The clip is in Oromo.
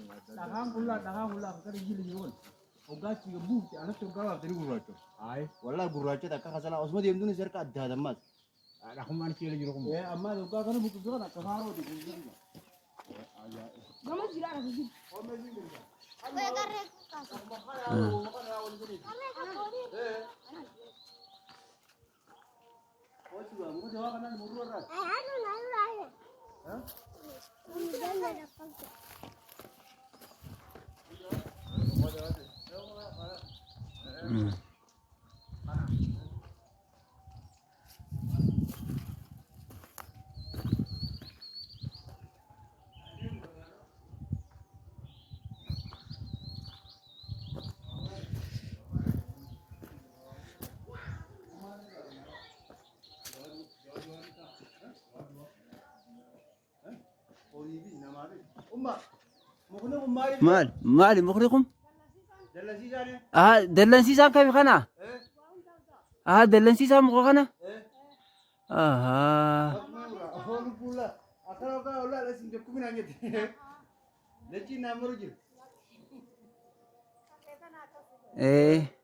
Dagang gula kan gili yon. Oga ci bu ci ana to gawa tani gurracho. Ay wallahi gurracho ta ka kasala osmo dem dun serka adda dammas. Ada kuman ci le juro ko. Amma oga kan bu ko na ka faro di ko. Gama jira na ci. O me jinde. Ko garre ka. O ci wa mo jawa kana mo ro ra. Ay anu na ra. Ha? مالي مخرجكم دلن سيسان كيف خنا دلن سيسان مخنا eh